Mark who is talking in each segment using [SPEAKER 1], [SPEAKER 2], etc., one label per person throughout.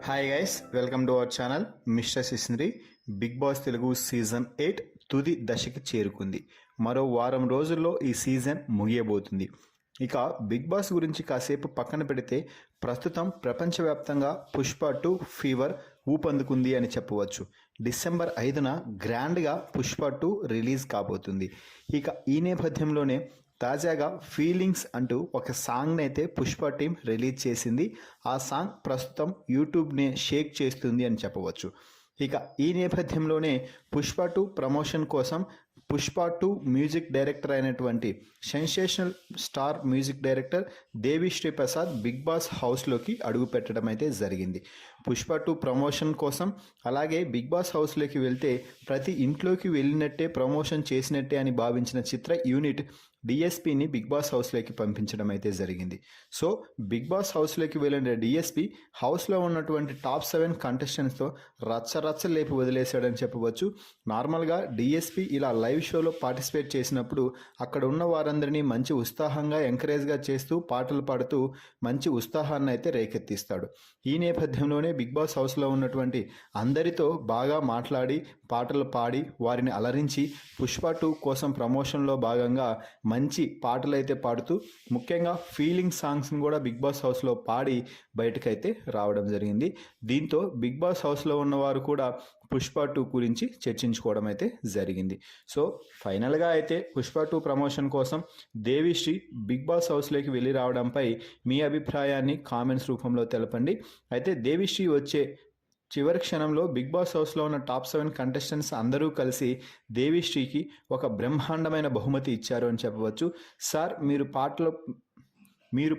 [SPEAKER 1] Hi guys, welcome to our channel mister Sisindri. Bigg Boss Telugu season 8 తుది దశకి చేరుకుంది. మరో వారం రోజుల్లో ఈ సీజన్ ముగియబోతుంది. ఇక బిగ్ బాస్ గురించి కాసేపు పక్కన పెడితే ప్రస్తుతం ప్రపంచవ్యాప్తంగా పుష్ప 2 ఫీవర్ ఊపందుకుంది అని చెప్పవచ్చు. డిసెంబర్ 5న గ్రాండ్గా పుష్ప 2 రిలీజ్ కాబోతుంది. ఇక ఈ నేపథ్యంలోనే తాజాగా ఫీలింగ్స్ అంటూ ఒక సాంగ్ని అయితే పుష్ప టీం రిలీజ్ చేసింది. ఆ సాంగ్ ప్రస్తుతం యూట్యూబ్ని షేక్ చేస్తుంది అని చెప్పవచ్చు. ఇక ఈ నేపథ్యంలోనే పుష్ప 2 ప్రమోషన్ కోసం పుష్ప 2 మ్యూజిక్ డైరెక్టర్ అయినటువంటి sensational star music director Devi Sri Prasad Bigg Boss హౌస్లోకి అడుగు పెట్టడం అయితే జరిగింది. పుష్ప 2 ప్రమోషన్ కోసం అలాగే బిగ్ బాస్ హౌస్లోకి వెళ్తే ప్రతి ఇంట్లోకి వెళ్ళినట్టే ప్రమోషన్ చేసినట్టే అని భావించిన చిత్ర యూనిట్ డిఎస్పిని బిగ్ బాస్ హౌస్లోకి పంపించడం అయితే జరిగింది. సో బిగ్ బాస్ హౌస్లోకి వెళ్ళిన డిఎస్పి హౌస్లో ఉన్నటువంటి టాప్ 7 కంటెస్టెంట్స్తో రచ్చ లేపి వదిలేశాడని చెప్పవచ్చు. నార్మల్గా డిఎస్పి ఇలా లైవ్ షోలో పార్టిసిపేట్ చేసినప్పుడు అక్కడ ఉన్న వారందరినీ మంచి ఉత్సాహంగా ఎంకరేజ్గా చేస్తూ పాటలు పాడుతూ మంచి ఉత్సాహాన్ని అయితే రేకెత్తిస్తాడు. ఈ నేపథ్యంలోనే బిగ్ బాస్ హౌస్లో ఉన్నటువంటి అందరితో బాగా మాట్లాడి పాటలు పాడి వారిని అలరించి పుష్ప 2 కోసం ప్రమోషన్లో భాగంగా మంచి పాటలు అయితే పాడుతూ ముఖ్యంగా ఫీలింగ్ సాంగ్స్ని కూడా బిగ్ బాస్ హౌస్లో పాడి బయటకైతే రావడం జరిగింది. దీంతో బిగ్ బాస్ హౌస్లో ఉన్నవారు కూడా పుష్ప 2 గురించి చర్చించుకోవడం అయితే జరిగింది. సో ఫైనల్గా అయితే పుష్ప 2 ప్రమోషన్ కోసం దేవిశ్రీ బిగ్ బాస్ హౌస్లోకి వెళ్ళి రావడంపై మీ అభిప్రాయాన్ని కామెంట్స్ రూపంలో తెలపండి. అయితే దేవిశ్రీ వచ్చే చివరి క్షణంలో బిగ్ బాస్ హౌస్లో ఉన్న టాప్ 7 కంటెస్టెంట్స్ అందరూ కలిసి దేవిశ్రీకి ఒక బ్రహ్మాండమైన బహుమతి ఇచ్చారు అని చెప్పవచ్చు. సార్, మీరు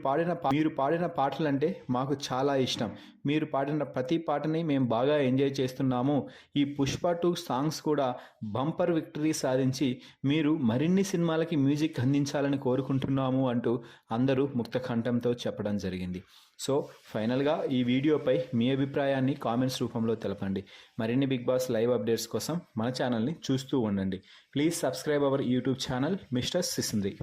[SPEAKER 1] పాడిన పాటలంటే మాకు చాలా ఇష్టం. మీరు పాడిన ప్రతి పాటని మేము బాగా ఎంజాయ్ చేస్తున్నాము. ఈ పుష్ప 2 సాంగ్స్ కూడా బంపర్ విక్టరీ సాధించి మీరు మరిన్ని సినిమాలకి మ్యూజిక్ అందించాలని కోరుకుంటున్నాము అంటూ అందరూ ముక్త కంఠంతో చెప్పడం జరిగింది. సో ఫైనల్గా ఈ వీడియోపై మీ అభిప్రాయాన్ని కామెంట్స్ రూపంలో తెలపండి. మరిన్ని బిగ్ బాస్ లైవ్ అప్డేట్స్ కోసం మన ఛానల్ని చూస్తూ ఉండండి. Please subscribe our YouTube channel mister సిసింద్రి.